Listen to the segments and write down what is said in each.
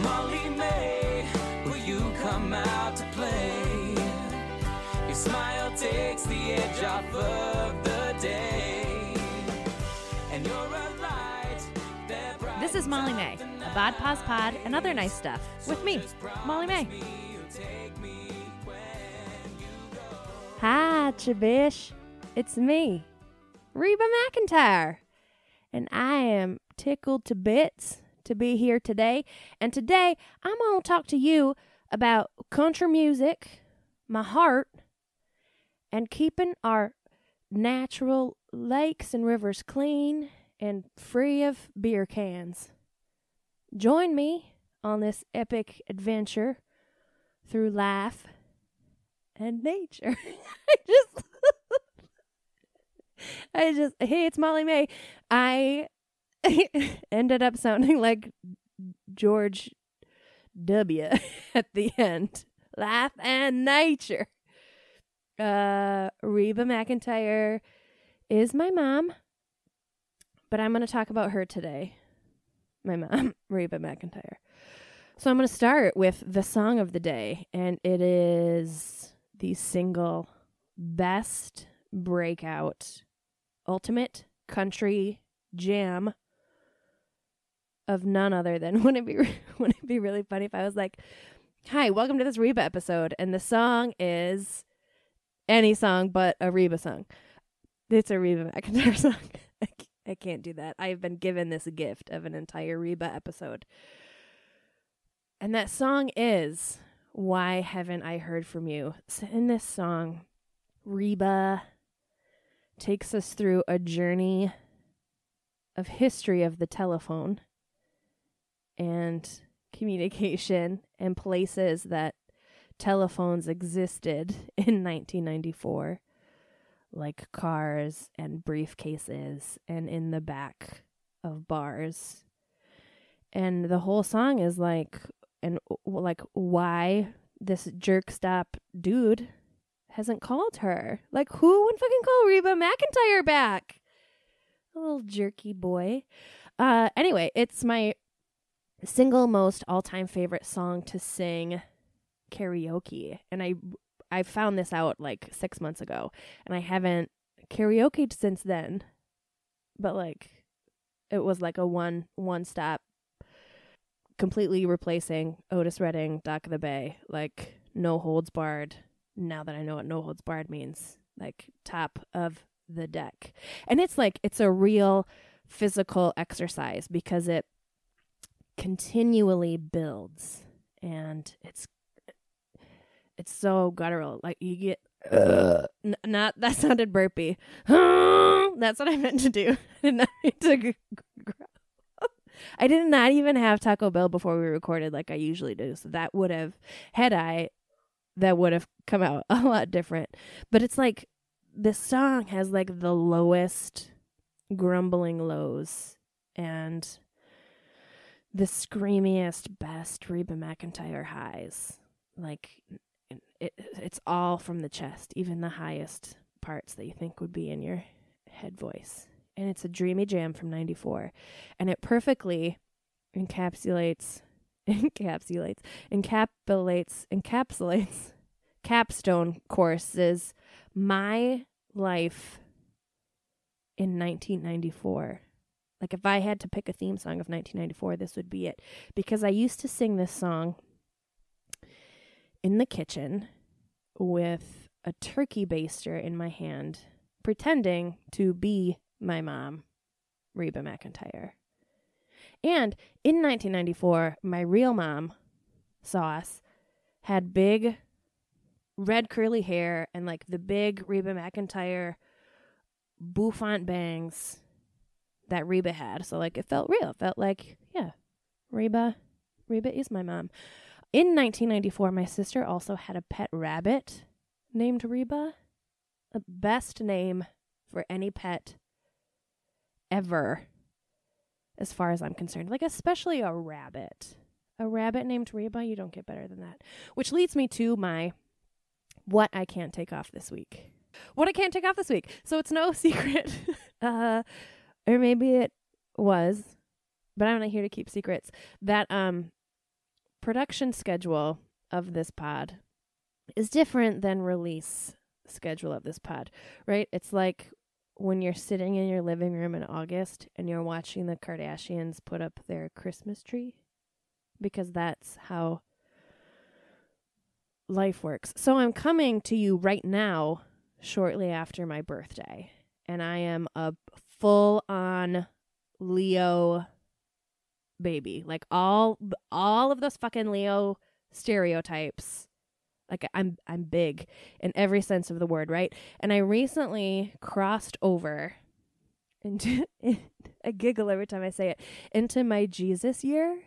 MOLLYMAY, will you come out to play? Your smile takes the edge off of the day, and you're a light that brightens. This is MOLLYMAY, a bod pause pod and other nice stuff with me, MOLLYMAY. Hi, Chabish. It's me, Reba McIntyre, and I am tickled to bits to be here today. And today, I'm going to talk to you about country music, my heart, and keeping our natural lakes and rivers clean and free of beer cans. Join me on this epic adventure through life and nature. Hey, it's MOLLYMAY. I ended up sounding like George W. at the end. Life and nature. Reba McIntyre is my mom, but I'm going to talk about her today. My mom, Reba McIntyre. So I'm going to start with the song of the day, and it is the single best breakout ultimate country jam of none other than wouldn't it be really funny if I was like, hi, welcome to this Reba episode, and the song is any song but a Reba song. It's a Reba McIntyre song. I can't do that. I've been given this gift of an entire Reba episode. And that song is Why Haven't I Heard From You? So in this song, Reba takes us through a journey of history of the telephone and communication and places that telephones existed in 1994, like cars and briefcases and in the back of bars. And the whole song is like why this jerk stop dude hasn't called her. Like, who would fucking call Reba McIntyre back? A little jerky boy. Anyway, it's my single most all-time favorite song to sing karaoke. And I found this out like 6 months ago, and I haven't karaoke'd since then. But like, it was like a one stop, completely replacing Otis Redding, Dock of the Bay, like no holds barred. Now that I know what no holds barred means, like top of the deck. And it's like, it's a real physical exercise because it continually builds, and it's so guttural. Like you get, not, that sounded burpy. That's what I meant to do. I did not mean to I did not even have Taco Bell before we recorded like I usually do. So that would have, that would have come out a lot different. But it's like, this song has like the lowest grumbling lows and the screamiest, best Reba McIntyre highs. Like, it's all from the chest, even the highest parts that you think would be in your head voice. And it's a dreamy jam from 94. And it perfectly encapsulates capstone courses my life in 1994. Like, if I had to pick a theme song of 1994, this would be it. Because I used to sing this song in the kitchen with a turkey baster in my hand, pretending to be my mom, Reba McIntyre. And in 1994, my real mom, Sauce, had big red curly hair and like the big Reba McIntyre bouffant bangs that Reba had. So like, it felt real. It felt like, yeah, Reba is my mom. In 1994, my sister also had a pet rabbit named Reba. The best name for any pet ever, as far as I'm concerned. Like, especially a rabbit. A rabbit named Reba, you don't get better than that. Which leads me to my what I can't take off this week. What I can't take off this week. So it's no secret. Or maybe it was, but I'm not here to keep secrets. That production schedule of this pod is different than release schedule of this pod, right? It's like when you're sitting in your living room in August and you're watching the Kardashians put up their Christmas tree, because that's how life works. So I'm coming to you right now, shortly after my birthday, and I am a full-on Leo baby. Like all of those fucking Leo stereotypes. Like I'm big in every sense of the word, right? And I recently crossed over into, I giggle every time I say it, into my Jesus year,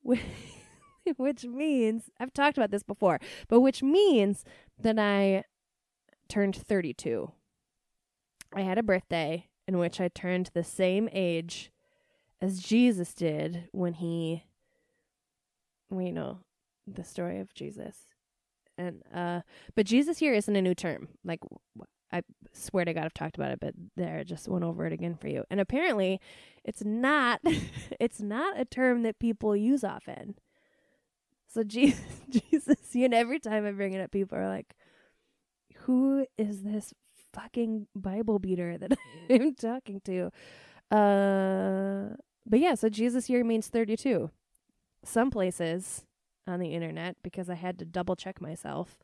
which means, I've talked about this before, but which means that I turned 32. I had a birthday in which I turned the same age as Jesus did when we know the story of Jesus. And but Jesus year isn't a new term. Like, I swear to God I've talked about it, but there, I just went over it again for you. And apparently it's not it's not a term that people use often. So Jesus, every time I bring it up, people are like, who is this fucking Bible beater that I'm talking to? But yeah, so Jesus year means 32. Some places on the internet, because I had to double check myself,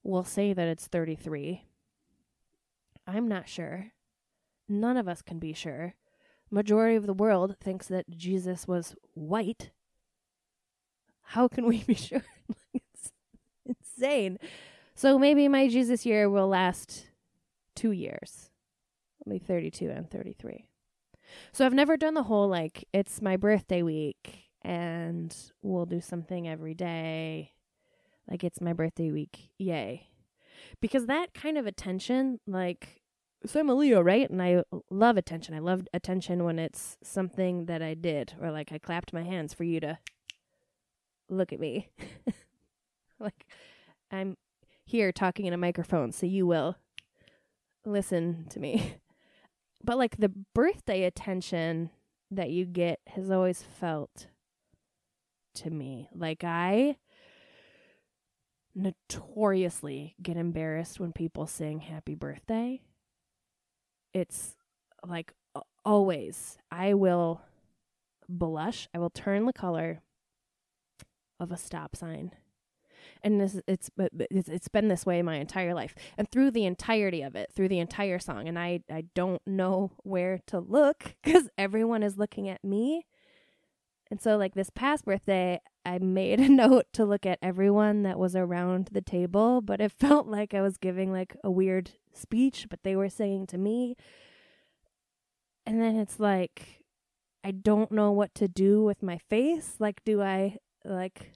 will say that it's 33. I'm not sure. None of us can be sure. Majority of the world thinks that Jesus was white. How can we be sure? It's insane. So maybe my Jesus year will last 2 years. I'll be 32 and 33. So I've never done the whole, like, it's my birthday week and we'll do something every day. Like, it's my birthday week. Yay. Because that kind of attention, like, so I'm a Leo, right? And I love attention. I love attention when it's something that I did, or like I clapped my hands for you to look at me. Like, I'm here talking in a microphone, so you will listen to me. But like the birthday attention that you get has always felt to me like I notoriously get embarrassed when people sing happy birthday. It's like always I will blush. I will turn the color of a stop sign. And it's been this way my entire life. And through the entirety of it, through the entire song, and I don't know where to look because everyone is looking at me. And so like this past birthday, I made a note to look at everyone that was around the table, but it felt like I was giving like a weird speech, but they were singing to me. And then it's like, I don't know what to do with my face. Like, do I like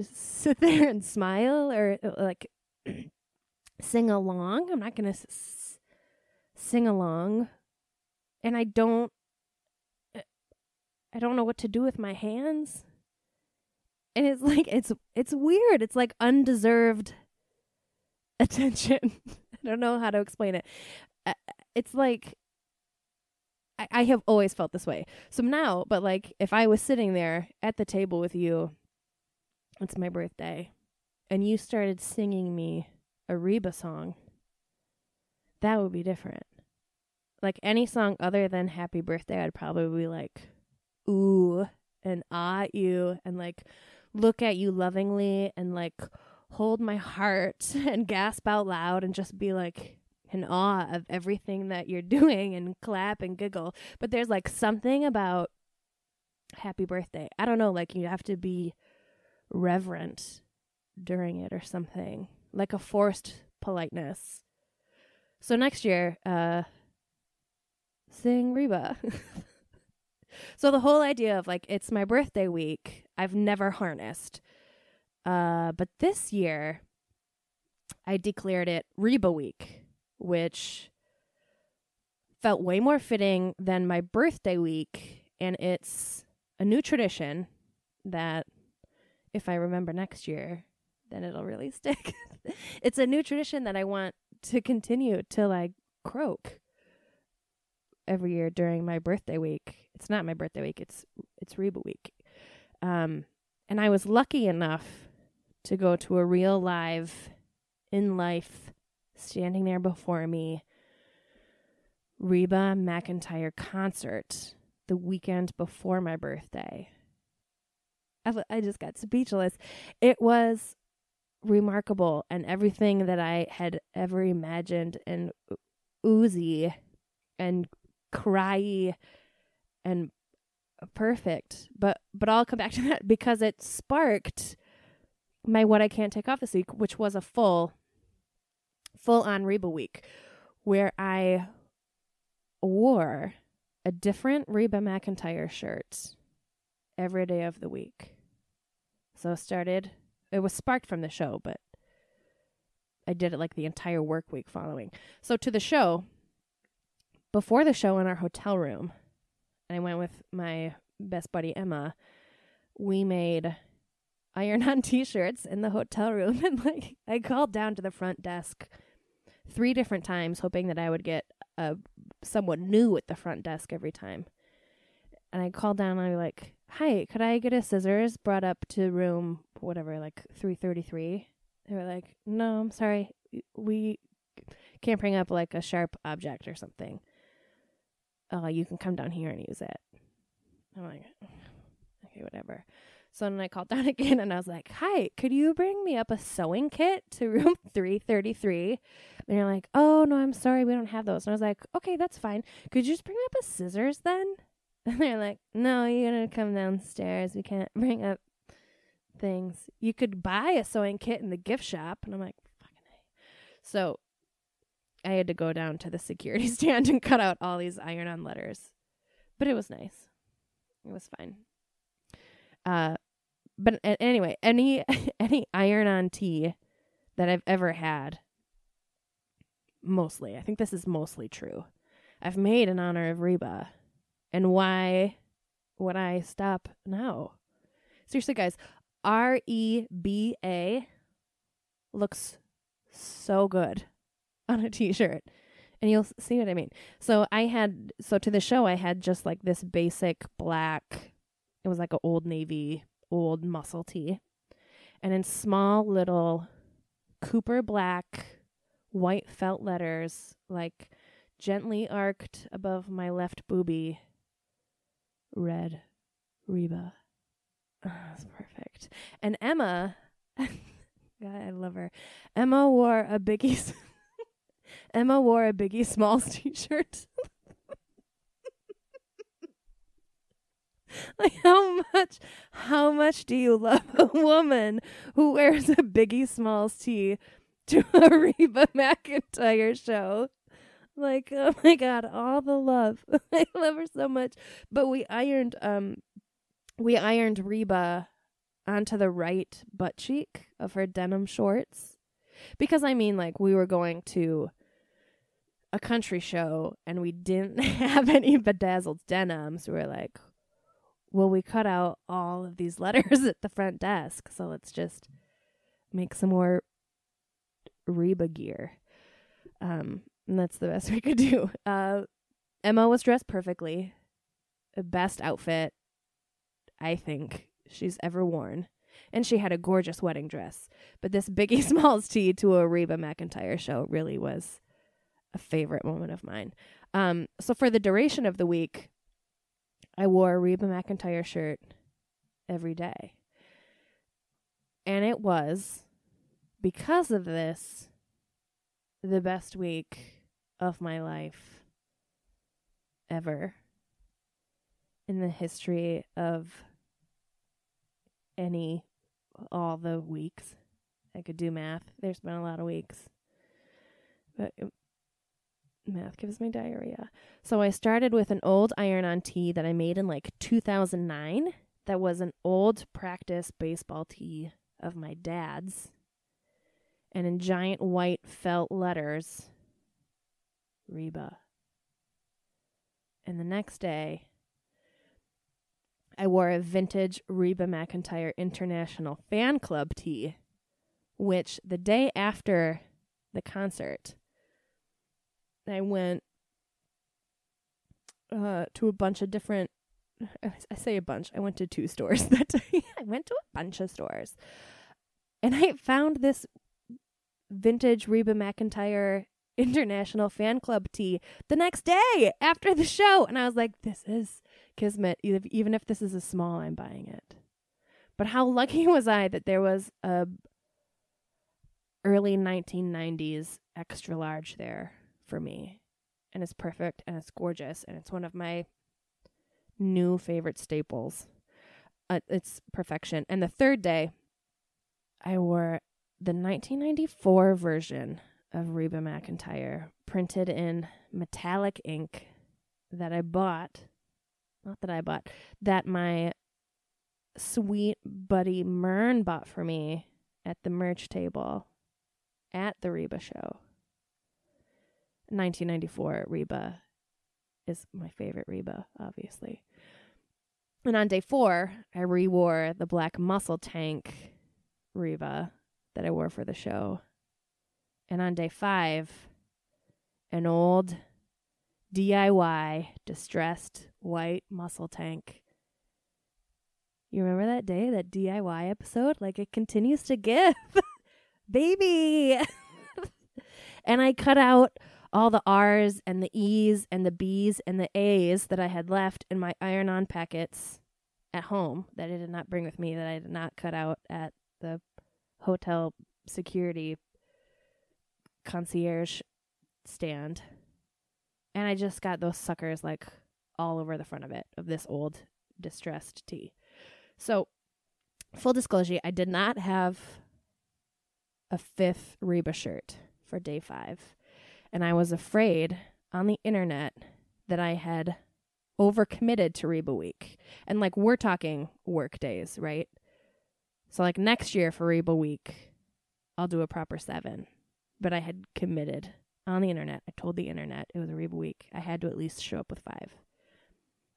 sit there and smile or like sing along? I'm not going to sing along. And I don't know what to do with my hands. And it's like, it's weird. It's like undeserved attention. I don't know how to explain it. It's like, I have always felt this way. So now, but like if I was sitting there at the table with you, it's my birthday, and you started singing me a Reba song, that would be different. Like any song other than Happy Birthday, I'd probably be like, ooh, and ah at you, and like look at you lovingly, and like hold my heart and gasp out loud and just be like in awe of everything that you're doing and clap and giggle. But there's like something about Happy Birthday. I don't know, like you have to be reverent during it or something, like a forced politeness. So next year, sing Reba. So the whole idea of like, it's my birthday week, I've never harnessed. But this year, I declared it Reba week, which felt way more fitting than my birthday week. And it's a new tradition that if I remember next year, then it'll really stick. It's a new tradition that I want to continue till I croak every year during my birthday week. It's not my birthday week. It's Reba week. And I was lucky enough to go to a real live, in life, standing there before me, Reba McIntyre concert the weekend before my birthday. I just got speechless. It was remarkable, and everything that I had ever imagined, and oozy and cryy and perfect. But I'll come back to that because it sparked my What I Can't Take Off this week, which was a full on Reba week, where I wore a different Reba McIntyre shirt every day of the week. So it was sparked from the show, but I did it like the entire work week following. So to the show, before the show in our hotel room, I went with my best buddy Emma, we made iron-on t-shirts in the hotel room, and like I called down to the front desk 3 different times, hoping that I would get someone new at the front desk every time. And I called down and I was like, "Hi, could I get a scissors brought up to room whatever, like 333?" They were like, "No, I'm sorry, we can't bring up like a sharp object or something. You can come down here and use it." I'm like, "Okay, whatever." So then I called down again and I was like, "Hi, could you bring me up a sewing kit to room 333? And they're like, "Oh, no, I'm sorry, we don't have those." And I was like, "Okay, that's fine. Could you just bring me up a scissors then?" And they're like, "No, you're going to come downstairs. We can't bring up things. You could buy a sewing kit in the gift shop." And I'm like, "Fucking A." So I had to go down to the security stand and cut out all these iron-on letters. But it was nice. It was fine. But anyway, any iron-on tee that I've ever had, mostly, I think this is mostly true, I've made in honor of Reba. And why would I stop now? Seriously, guys, REBA looks so good on a t-shirt. And you'll see what I mean. So to the show, I had just like this basic black, it was like an Old Navy, old muscle tee. And in small little Cooper black, white felt letters, like gently arced above my left boobie, read Reba. Oh, that's perfect. And Emma, God, I love her. Emma wore a Biggie Smalls t-shirt. Like how much do you love a woman who wears a Biggie Smalls tee to a Reba McIntyre show? Like, oh my God, all the love. I love her so much. But we ironed Reba onto the right butt cheek of her denim shorts. Because I mean, like, we were going to a country show and we didn't have any bedazzled denim. So we're like, well, we cut out all of these letters at the front desk. So let's just make some more Reba gear. And that's the best we could do. Emma was dressed perfectly. Best outfit I think she's ever worn. And she had a gorgeous wedding dress. But this Biggie Smalls tee to a Reba McIntyre show really was a favorite moment of mine. So for the duration of the week, I wore a Reba McIntyre shirt every day. And it was, because of this, the best week of my life ever in the history of all the weeks. I could do math. There's been a lot of weeks. But math gives me diarrhea. So I started with an old iron-on tee that I made in like 2009. That was an old practice baseball tee of my dad's. And in giant white felt letters, Reba. And the next day, I wore a vintage Reba McIntyre International Fan Club tee, which the day after the concert, I went to a bunch of different I say a bunch. I went to 2 stores that day. I went to a bunch of stores. And I found this vintage Reba McIntyre International Fan Club tee the next day after the show. And I was like, this is kismet. Even if this is a small, I'm buying it. But how lucky was I that there was a early 1990s extra large there for me. And it's perfect and it's gorgeous. And it's one of my new favorite staples. It's perfection. And the third day, I wore the 1994 version of Reba McIntyre printed in metallic ink that I bought. Not that I bought. That my sweet buddy Mern bought for me at the merch table at the Reba show. 1994 Reba is my favorite Reba, obviously. And on day 4, I re-wore the black muscle tank Reba that I wore for the show. And on day 5, an old DIY distressed white muscle tank. You remember that day, that DIY episode? Like, it continues to give. Baby! And I cut out all the R's and the E's and the B's and the A's that I had left in my iron-on packets at home that I did not bring with me, that I did not cut out at the hotel security concierge stand. And I just got those suckers like all over the front of it, of this old distressed tee. So, full disclosure, I did not have a 5th Reba shirt for day 5. And I was afraid on the internet that I had overcommitted to Reba Week. And like, we're talking work days, right? So like next year for Reba Week, I'll do a proper 7. But I had committed on the internet. I told the internet it was a Reba Week. I had to at least show up with 5.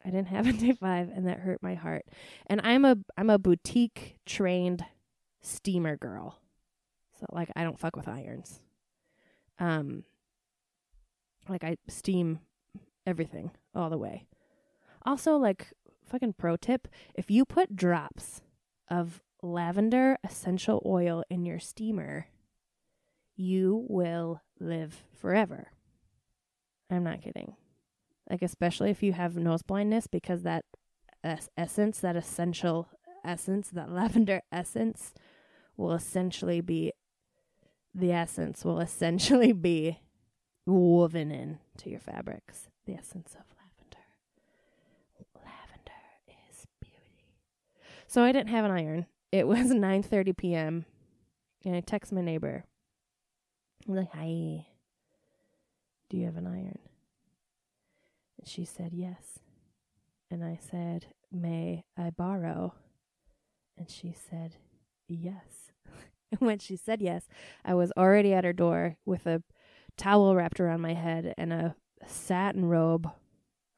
I didn't have a day 5, and that hurt my heart. And I'm a boutique trained steamer girl. So like, I don't fuck with irons. Like, I steam everything all the way. Also, like, fucking pro tip, if you put drops of lavender essential oil in your steamer, you will live forever. I'm not kidding. Like, especially if you have nose blindness, because that essence, that essential essence, that lavender essence will essentially be, the essence will essentially be woven in to your fabrics. The essence of lavender. Lavender is beauty. So I didn't have an iron. It was 9:30 p.m. and I text my neighbor. I'm like, hi, do you have an iron? And she said yes. And I said, may I borrow? And she said yes. And when she said yes, I was already at her door with a towel wrapped around my head and a satin robe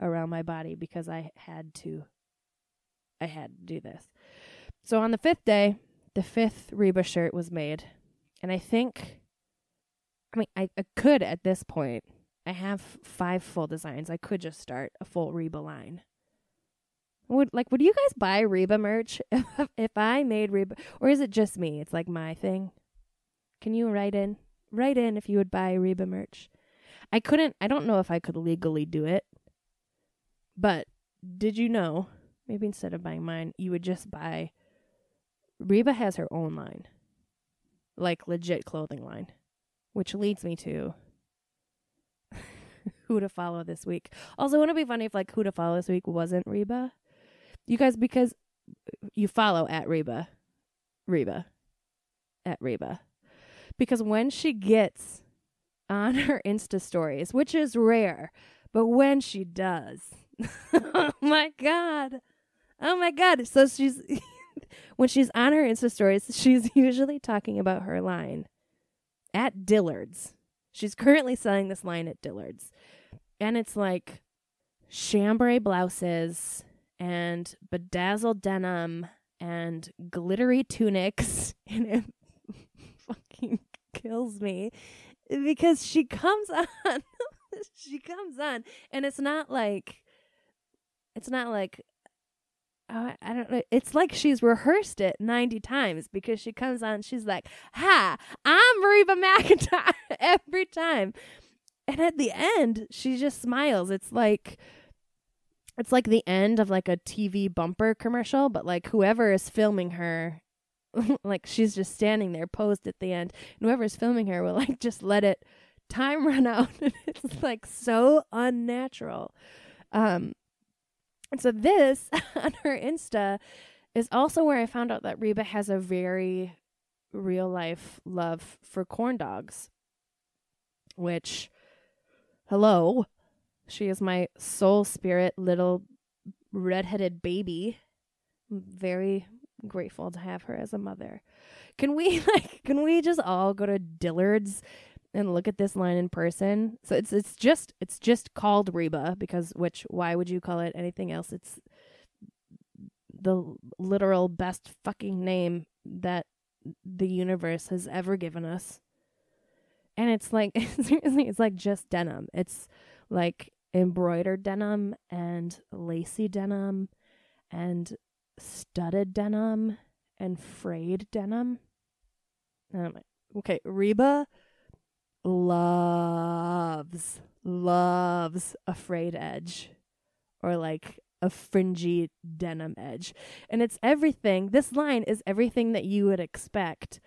around my body, because I had to do this. So on the 5th day, the 5th Reba shirt was made. And I could at this point, I have 5 full designs. I could just start a full Reba line. Would you guys buy Reba merch if I made Reba, or is it just me? It's like my thing. Can you write in if you would buy Reba merch? I don't know if I could legally do it, but did you know, maybe instead of buying mine, you would just buy, Reba has her own line, like legit clothing line, which leads me to who to follow this week. Also, wouldn't it be funny if like who to follow this week wasn't Reba? You guys, because you follow at Reba. Because when she gets on her Insta stories, which is rare, but when she does, oh my God. So she's, when she's on her Insta stories, she's usually talking about her line at Dillard's. She's currently selling this line at Dillard's. And it's like chambray blouses and bedazzled denim and glittery tunics. And it fucking kills me because she comes on. And it's not like I don't know. It's like she's rehearsed it 90 times because she comes on. She's like, "Hi, I'm Reba McIntyre," every time. And at the end, she just smiles. It's like the end of like a TV bumper commercial, but like whoever is filming her, like she's just standing there posed at the end. And whoever's filming her will like just let it time run out. And it's like so unnatural. And so this on her Insta is also where I found out that Reba has a very real life love for corn dogs, which, hello, she is my soul spirit little redheaded baby. I'm very grateful to have her as a mother. Can we just all go to Dillard's and look at this line in person? So it's just called Reba because why would you call it anything else? It's the literal best fucking name that the universe has ever given us. And it's like seriously, it's like just denim. It's like embroidered denim and lacy denim and studded denim and frayed denim. Okay, Reba loves a frayed edge or like a fringy denim edge. And it's everything. This line is everything that you would expect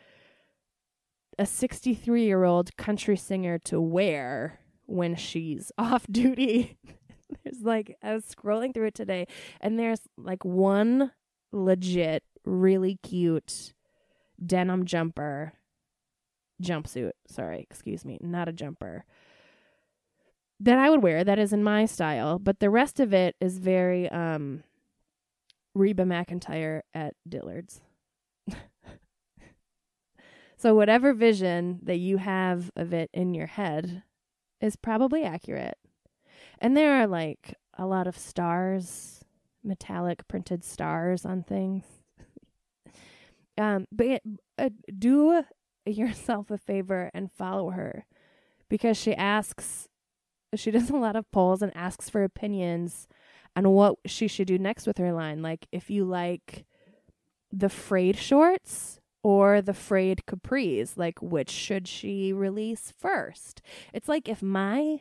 a 63-year-old country singer to wear when she's off duty. There's like, I was scrolling through it today and there's like one legit really cute denim jumpsuit, not a jumper, that I would wear that is in my style, but the rest of it is very Reba McIntyre at Dillard's. So whatever vision that you have of it in your head is probably accurate. And there are like a lot of stars, metallic printed stars on things. But do yourself a favor and follow her, because she does a lot of polls and asks for opinions on what she should do next with her line. Like if you like the frayed shorts or the frayed capris, like which should she release first? It's like if my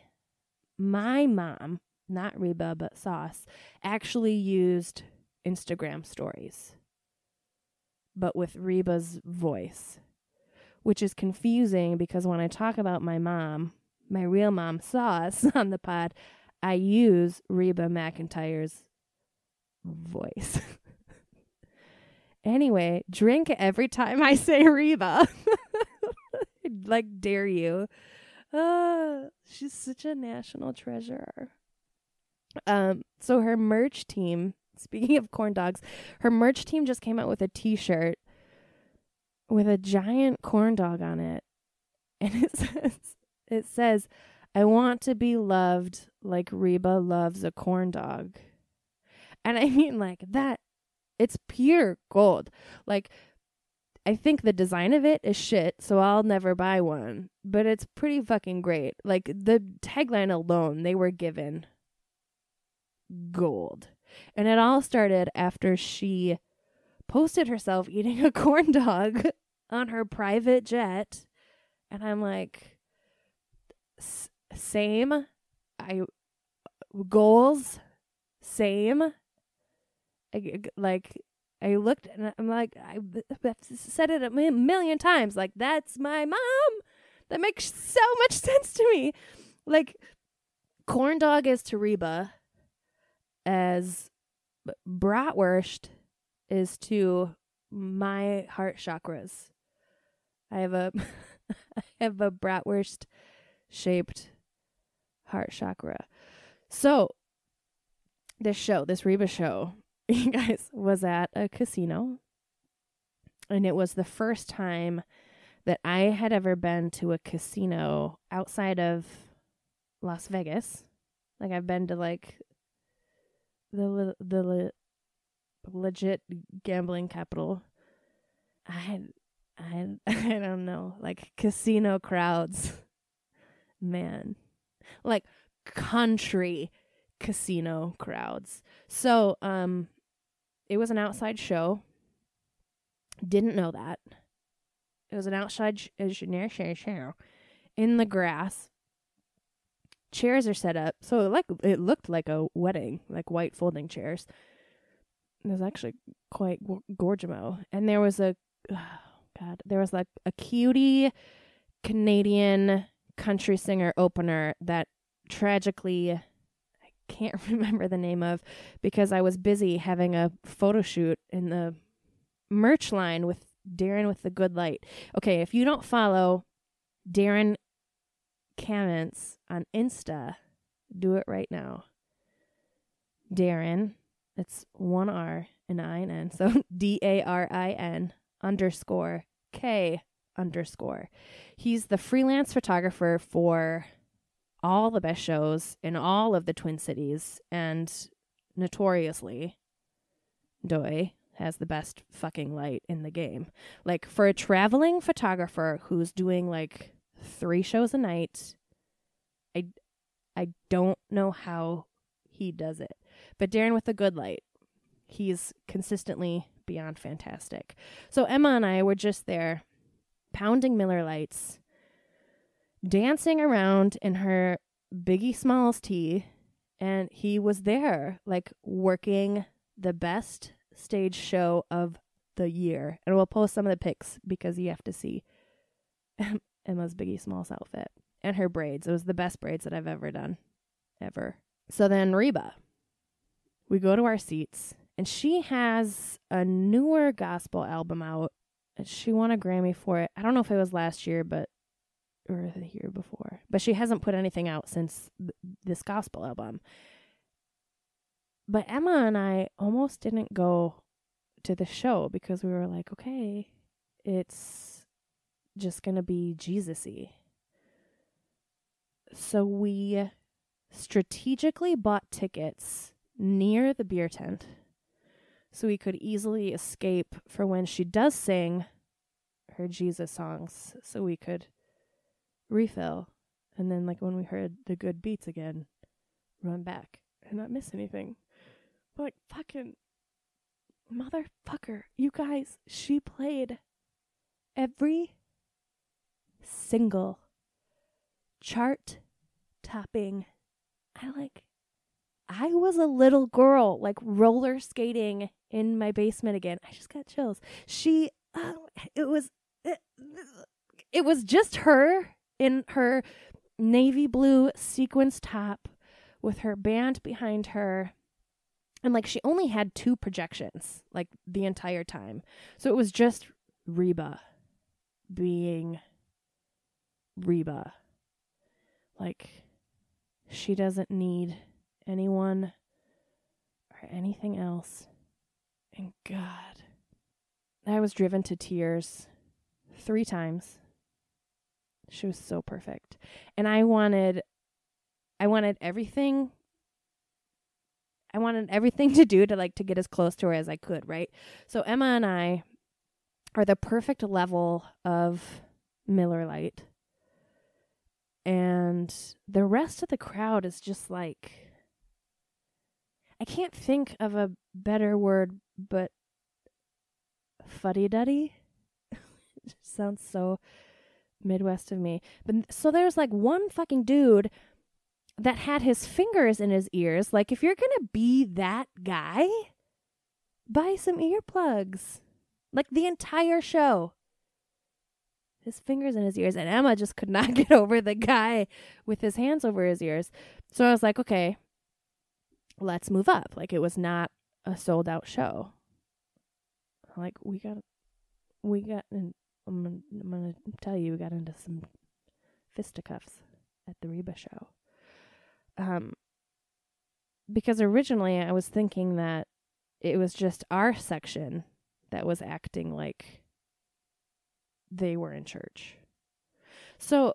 mom, not Reba, but Sauce, actually used Instagram stories, but with Reba's voice, which is confusing because when I talk about my mom, my real mom Sauce on the pod, I use Reba McIntyre's voice. Anyway, drink every time I say Reba. Like, dare you. She's such a national treasure. So her merch team, speaking of corn dogs, her merch team just came out with a t-shirt with a giant corn dog on it. And it says, "I want to be loved like Reba loves a corn dog." And I mean, like, that, it's pure gold. Like, I think the design of it is shit, so I'll never buy one. But it's pretty fucking great. Like, the tagline alone, they were given gold. And it all started after she posted herself eating a corn dog on her private jet. And I'm like, same. Goals, same. I looked and I'm like, I've said it a million times. Like, that's my mom. That makes so much sense to me. Like, corn dog is to Reba as bratwurst is to my heart chakras. I have a bratwurst shaped heart chakra. So this Reba show, you guys, was at a casino, and it was the first time that I had ever been to a casino outside of Las Vegas. Like, I've been to like the legit gambling capital. I don't know, like casino crowds, man, like country casino crowds. So it was an outside show. Didn't know that. It was an outside show in the grass. Chairs are set up, so it looked like a wedding, like white folding chairs. It was actually quite gorgeous. And there was a cutie Canadian country singer opener that tragically I can't remember the name of because I was busy having a photo shoot in the merch line with Darren with the Good Light. Okay, if you don't follow Darren Kamens on Insta, do it right now. Darren, it's 1 R and I and N, so DARIN _K_. He's the freelance photographer for all the best shows in all of the Twin Cities, and notoriously, Doi has the best fucking light in the game. Like, for a traveling photographer who's doing like 3 shows a night, I don't know how he does it. But Darren with the Good Light, he's consistently beyond fantastic. So Emma and I were just there pounding Miller Lights, dancing around in her Biggie Smalls tee, and he was there, like, working the best stage show of the year. And we'll post some of the pics because you have to see Emma's Biggie Smalls outfit and her braids. It was the best braids that I've ever done, ever. So then Reba, we go to our seats, and she has a newer gospel album out. She won a Grammy for it. I don't know if it was last year, or the year before. But she hasn't put anything out since this gospel album. But Emma and I almost didn't go to the show because we were like, okay, it's just going to be Jesus-y. So we strategically bought tickets near the beer tent so we could easily escape for when she does sing her Jesus songs, so we could refill. And then, like, when we heard the good beats again, run back and not miss anything. But, like, fucking motherfucker, you guys, she played every single chart-topping. I was a little girl, like, roller skating in my basement again. I just got chills. It was just her in her navy blue sequins top with her band behind her. And, like, she only had 2 projections, like, the entire time. So it was just Reba being Reba. Like, she doesn't need anyone or anything else. And God, I was driven to tears 3 times. She was so perfect. And I wanted everything. I wanted everything to do to get as close to her as I could, right? So Emma and I are the perfect level of Miller Lite. And the rest of the crowd is just like, I can't think of a better word, but fuddy-duddy. It just sounds so Midwest of me. But so there's like one fucking dude that had his fingers in his ears. Like, if you're gonna be that guy, buy some earplugs. Like, the entire show. His fingers in his ears. And Emma just could not get over the guy with his hands over his ears. So I was like, okay, let's move up. Like, it was not a sold out show. Like, and I'm gonna tell you, we got into some fisticuffs at the Reba show. Because originally I was thinking that it was just our section that was acting like they were in church. So,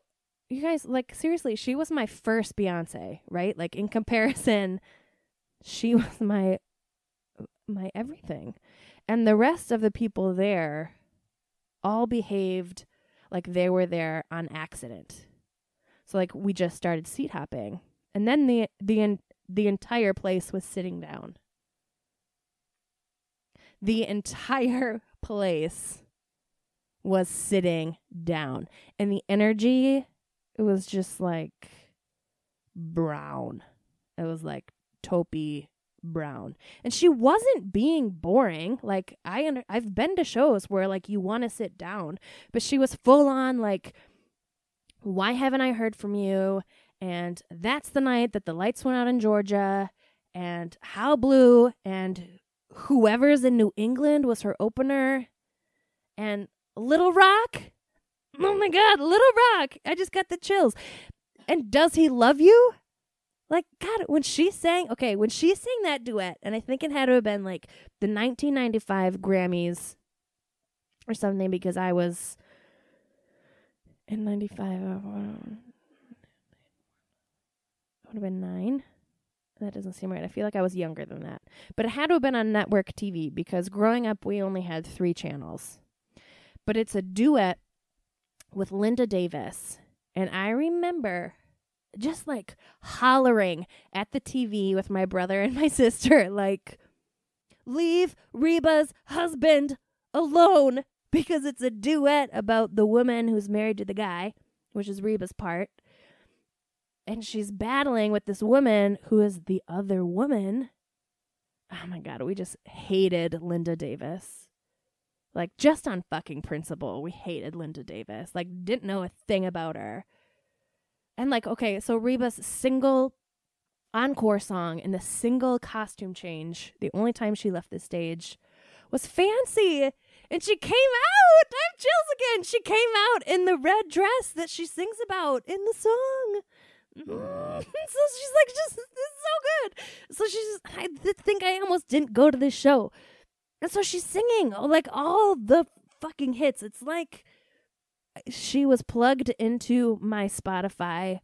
you guys, like, seriously, she was my first Beyonce, right? Like, in comparison, she was my everything. And the rest of the people there all behaved like they were there on accident. So, like, we just started seat hopping. And then the entire place was sitting down. the entire place was sitting down. And the energy, it was just like brown. It was like taupey brown. And she wasn't being boring. Like I've been to shows where like you want to sit down, but she was full on like, why haven't I heard from you? And that's the night that the lights went out in Georgia, and How Blue, and whoever's in New England was her opener, and Little Rock. Oh my God, Little Rock. I just got the chills. And Does He Love You? Like, God, when she sang that duet, and I think it had to have been like the 1995 Grammys or something, because I was in 95, it would have been 9. That doesn't seem right. I feel like I was younger than that. But it had to have been on network TV, because growing up, we only had 3 channels. But it's a duet with Linda Davis. And I remember just like hollering at the TV with my brother and my sister, like, leave Reba's husband alone, because it's a duet about the woman who's married to the guy, which is Reba's part. And she's battling with this woman who is the other woman. Oh my God, we just hated Linda Davis. Like, just on fucking principle, we hated Linda Davis. Like, didn't know a thing about her. And like, okay, so Reba's single encore song and the single costume change, the only time she left the stage, was Fancy. And she came out, I have chills again. She came out in the red dress that she sings about in the song. So she's like, just, this is so good. So I think I almost didn't go to this show. And so she's singing like all the fucking hits. It's like she was plugged into my Spotify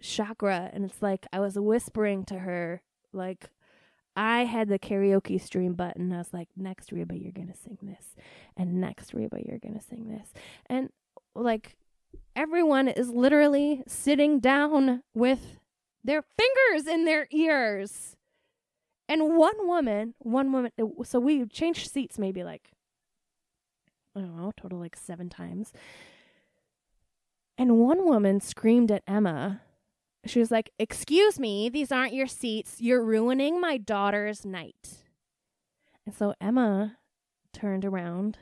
chakra, and it's like I was whispering to her, like I had the karaoke stream button. I was like, next Reba, you're gonna sing this, and next Reba, you're gonna sing this, and like everyone is literally sitting down with their fingers in their ears, and one woman. So we changed seats maybe like, I don't know, total like 7 times. And one woman screamed at Emma. She was like, excuse me, these aren't your seats. You're ruining my daughter's night. And so Emma turned around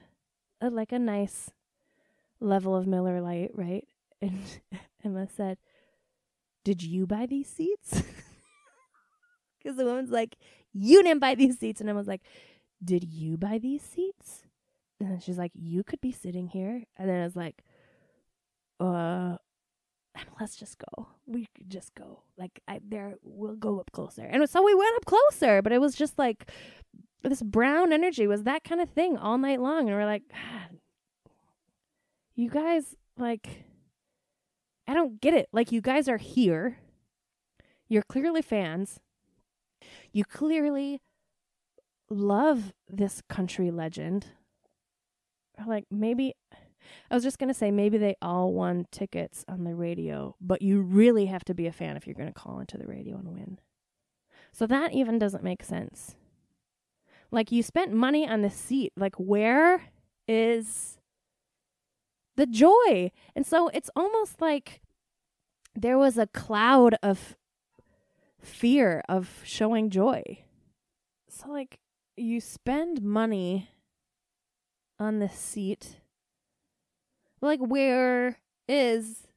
at like a nice level of Miller Lite, right? And Emma said, did you buy these seats? Because the woman's like, you didn't buy these seats. And Emma's like, did you buy these seats? And then she's like, you could be sitting here. And then I was like, let's just go. We could just go. Like, we'll go up closer. And so we went up closer, but it was just like this brown energy was that kind of thing all night long. And we're like, God, you guys, like, I don't get it. Like, you guys are here. You're clearly fans. You clearly love this country legend. Or like, maybe, I was just going to say, maybe they all won tickets on the radio, but you really have to be a fan if you're going to call into the radio and win. So that even doesn't make sense. Like, you spent money on the seat. Like, where is the joy? And so it's almost like there was a cloud of fear of showing joy. So, like, you spend money on the seat. Like, where is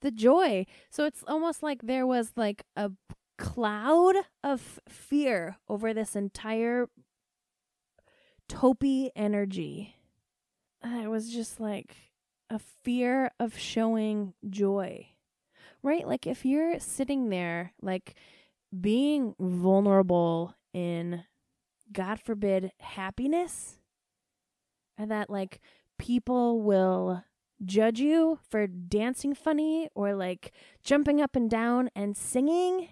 the joy? So it's almost like there was like a cloud of fear over this entire taupey energy. It was just like a fear of showing joy, right? Like, if you're sitting there, like, being vulnerable in, God forbid, happiness, and that, like, people will judge you for dancing funny or, like, jumping up and down and singing.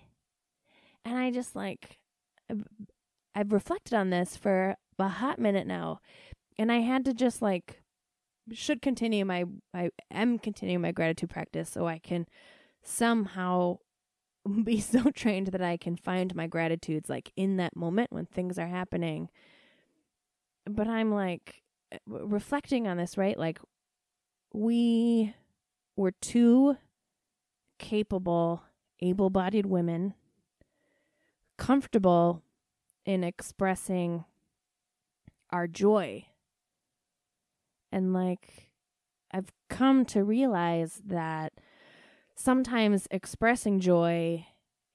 And I just, like, I've reflected on this for a hot minute now. And I had to just, like, I am continuing my gratitude practice so I can somehow be so trained that I can find my gratitudes like in that moment when things are happening. But I'm like reflecting on this, right? Like we were two capable, able-bodied women, comfortable in expressing our joy. And like I've come to realize that sometimes expressing joy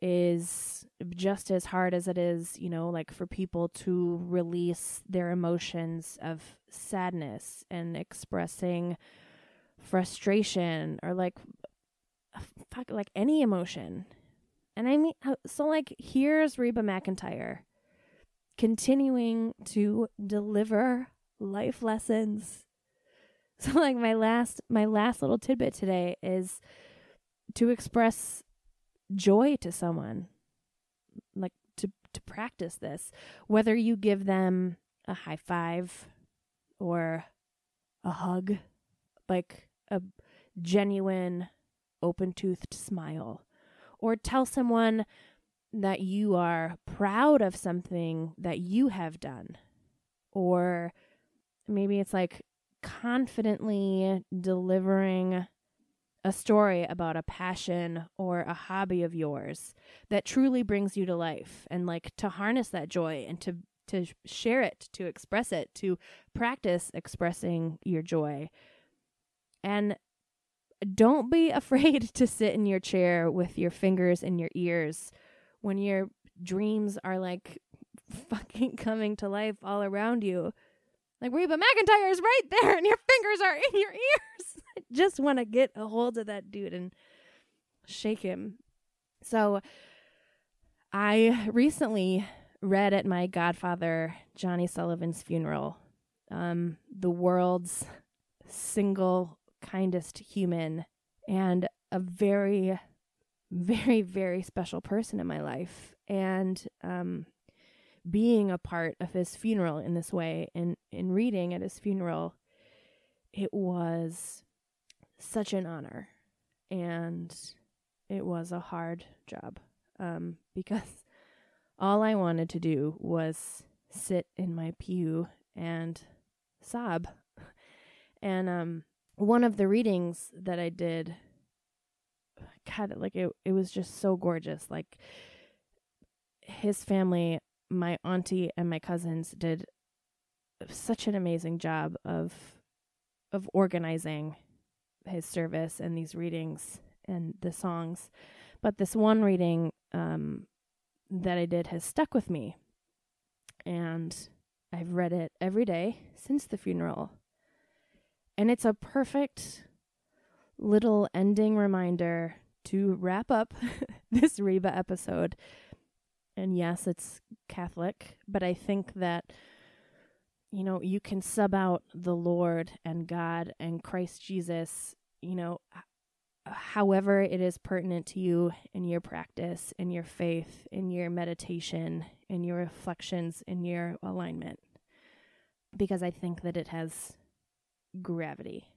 is just as hard as it is, like for people to release their emotions of sadness and expressing frustration or like any emotion. And I mean, so like here's Reba McIntyre continuing to deliver life lessons. So like my last little tidbit today is to express joy to someone, like to practice this, whether you give them a high five or a hug, like a genuine open-toothed smile, or tell someone that you are proud of something that you have done, or maybe it's like confidently delivering a story about a passion or a hobby of yours that truly brings you to life, and like to harness that joy and to share it, to express it, to practice expressing your joy. And don't be afraid to sit in your chair with your fingers in your ears when your dreams are like fucking coming to life all around you. Like Reba McIntyre is right there and your fingers are in your ears. I just want to get a hold of that dude and shake him. So I recently read at my godfather, Johnny Sullivan's funeral, the world's single kindest human and a very, very, very special person in my life. And being a part of his funeral in this way, in reading at his funeral, it was such an honor. And it was a hard job because all I wanted to do was sit in my pew and sob. And one of the readings that I did, God, like it was just so gorgeous. Like his family, my auntie and my cousins did such an amazing job of organizing his service and these readings and the songs. But this one reading that I did has stuck with me. And I've read it every day since the funeral. And it's a perfect little ending reminder to wrap up this Reba episode. And yes, it's Catholic, but I think that, you can sub out the Lord and God and Christ Jesus, however it is pertinent to you in your practice, in your faith, in your meditation, in your reflections, in your alignment. Because I think that it has gravity.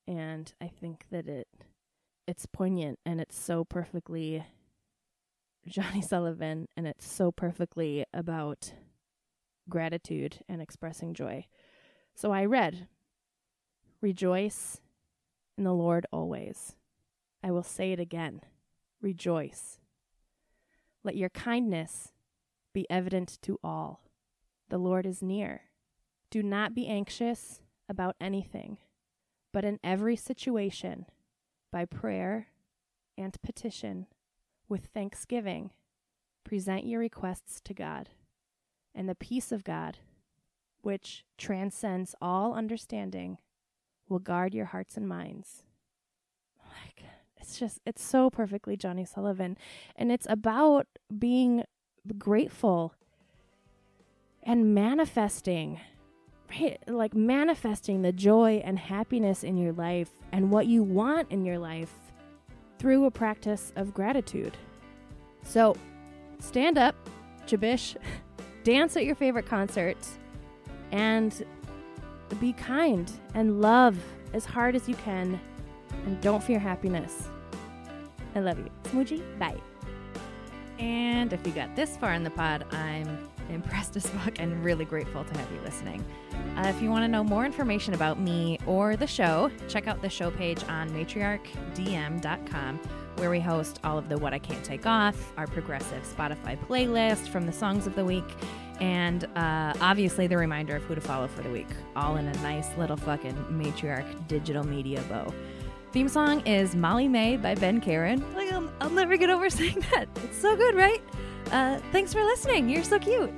And I think that it's poignant, and it's so perfectly Johnny Sullivan, and it's so perfectly about gratitude and expressing joy. So I read, "Rejoice in the Lord always. I will say it again. Rejoice. Let your kindness be evident to all. The Lord is near. Do not be anxious about anything, but in every situation, by prayer and petition, with thanksgiving, present your requests to God, and the peace of God, which transcends all understanding, will guard your hearts and minds." Like, it's so perfectly Johnny Sullivan. And it's about being grateful and manifesting, right? Like manifesting the joy and happiness in your life and what you want in your life through a practice of gratitude. So stand up, Chabish, dance at your favorite concert, and be kind and love as hard as you can, and don't fear happiness. I love you. Smoochie, bye. And if you got this far in the pod, I'm impressed as fuck and really grateful to have you listening. If you want to know more information about me or the show, check out the show page on matriarchdm.com, where we host all of the What I Can't Take Off, our progressive Spotify playlist from the songs of the week, and obviously the reminder of who to follow for the week, all in a nice little fucking Matriarch Digital Media bow. Theme song is MOLLYMAY by Ben Karen. Like, I'll never get over saying that. It's so good, right? Thanks for listening. You're so cute.